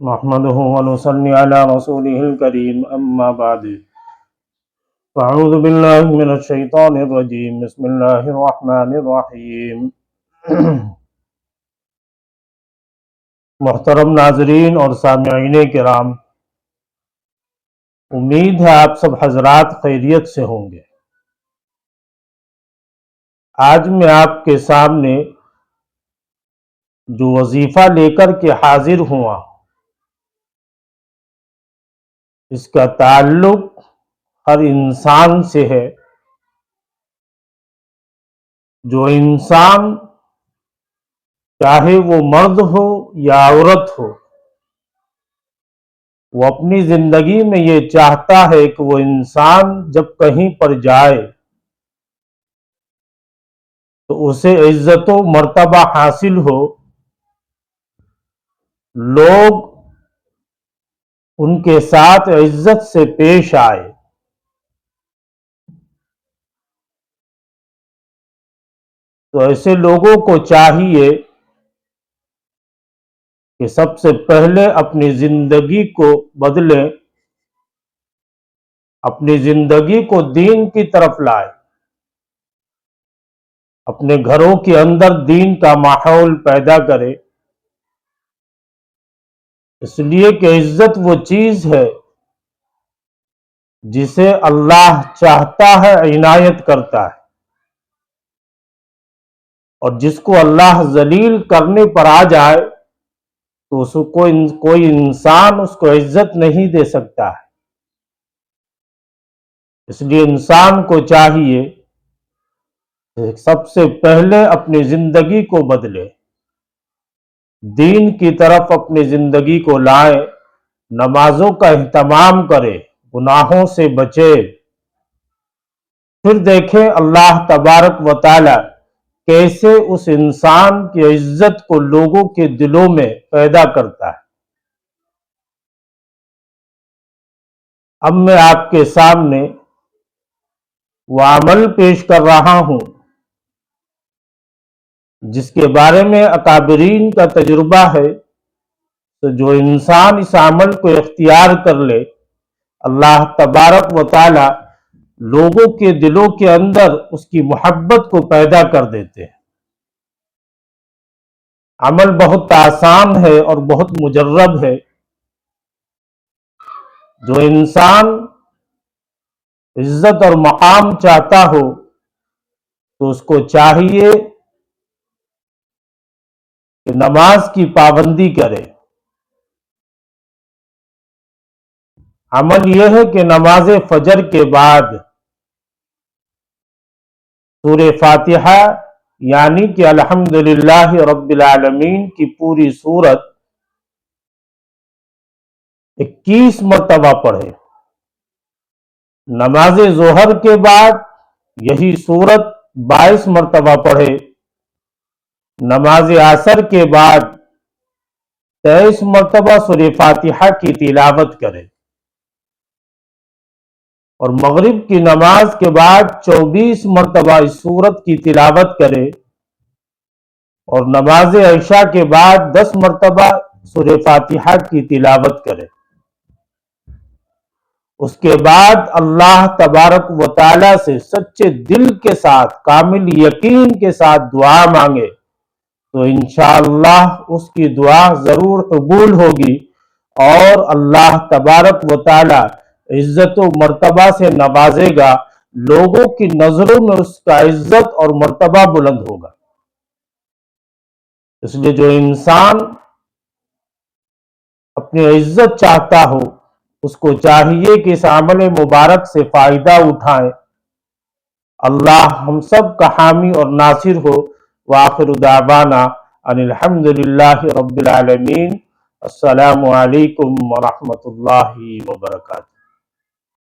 نحمده ونصلي على رسوله الكريم أما بعد فأعوذ بالله من الشيطان الرجيم بسم الله الرحمن الرحيم محترم ناظرین اور سامعین کرام، امید ہے آپ سب حضرات خیریت سے ہوں گے۔ آج میں آپ کے سامنے جو وظیفہ لے کر کے حاضر ہوا، اس کا تعلق ہر انسان سے ہے۔ جو انسان چاہے وہ مرد ہو یا عورت ہو، وہ اپنی زندگی میں یہ چاہتا ہے کہ وہ انسان جب کہیں پر جائے تو اسے عزت و مرتبہ حاصل ہو، لوگ ان کے ساتھ عزت سے پیش آئے۔ تو ایسے لوگوں کو چاہیے کہ سب سے پہلے اپنی زندگی کو بدلیں، اپنی زندگی کو دین کی طرف لائے، اپنے گھروں کے اندر دین کا ماحول پیدا کرے، اس لیے کہ عزت وہ چیز ہے جسے اللہ چاہتا ہے عنایت کرتا ہے، اور جس کو اللہ ذلیل کرنے پر آ جائے تو اس کو کوئی انسان اس کو عزت نہیں دے سکتا ہے۔ اس لیے انسان کو چاہیے کہ سب سے پہلے اپنی زندگی کو بدلے، دین کی طرف اپنی زندگی کو لائے، نمازوں کا اہتمام کرے، گناہوں سے بچے۔ پھر دیکھیں اللہ تبارک و تعالی کیسے اس انسان کی عزت کو لوگوں کے دلوں میں پیدا کرتا ہے۔ اب میں آپ کے سامنے وہ عمل پیش کر رہا ہوں جس کے بارے میں اکابرین کا تجربہ ہے، تو جو انسان اس عمل کو اختیار کر لے، اللہ تبارک و تعالی لوگوں کے دلوں کے اندر اس کی محبت کو پیدا کر دیتے ہیں۔ عمل بہت آسان ہے اور بہت مجرب ہے۔ جو انسان عزت اور مقام چاہتا ہو تو اس کو چاہیے کہ نماز کی پابندی کرے۔ عمل یہ ہے کہ نماز فجر کے بعد سورہ فاتحہ یعنی کہ الحمدللہ رب العالمین کی پوری سورت 21 مرتبہ پڑھے۔ نماز ظہر کے بعد یہی سورت 22 مرتبہ پڑھے۔ نماز عصر کے بعد 23 مرتبہ سورہ فاتحہ کی تلاوت کرے، اور مغرب کی نماز کے بعد 24 مرتبہ اس سورت کی تلاوت کرے، اور نماز عشاء کے بعد 10 مرتبہ سورہ فاتحہ کی تلاوت کرے۔ اس کے بعد اللہ تبارک و تعالی سے سچے دل کے ساتھ، کامل یقین کے ساتھ دعا مانگے تو انشاءاللہ اس کی دعا ضرور قبول ہوگی، اور اللہ تبارک و تعالی عزت و مرتبہ سے نوازے گا، لوگوں کی نظروں میں اس کا عزت اور مرتبہ بلند ہوگا۔ اس لیے جو انسان اپنی عزت چاہتا ہو اس کو چاہیے کہ اس عمل مبارک سے فائدہ اٹھائیں۔ اللہ ہم سب کا حامی اور ناصر ہو۔ وآخر دعوانا ان الحمدللہ رب العالمین۔ السلام علیکم ورحمۃ اللہ وبرکاتہ۔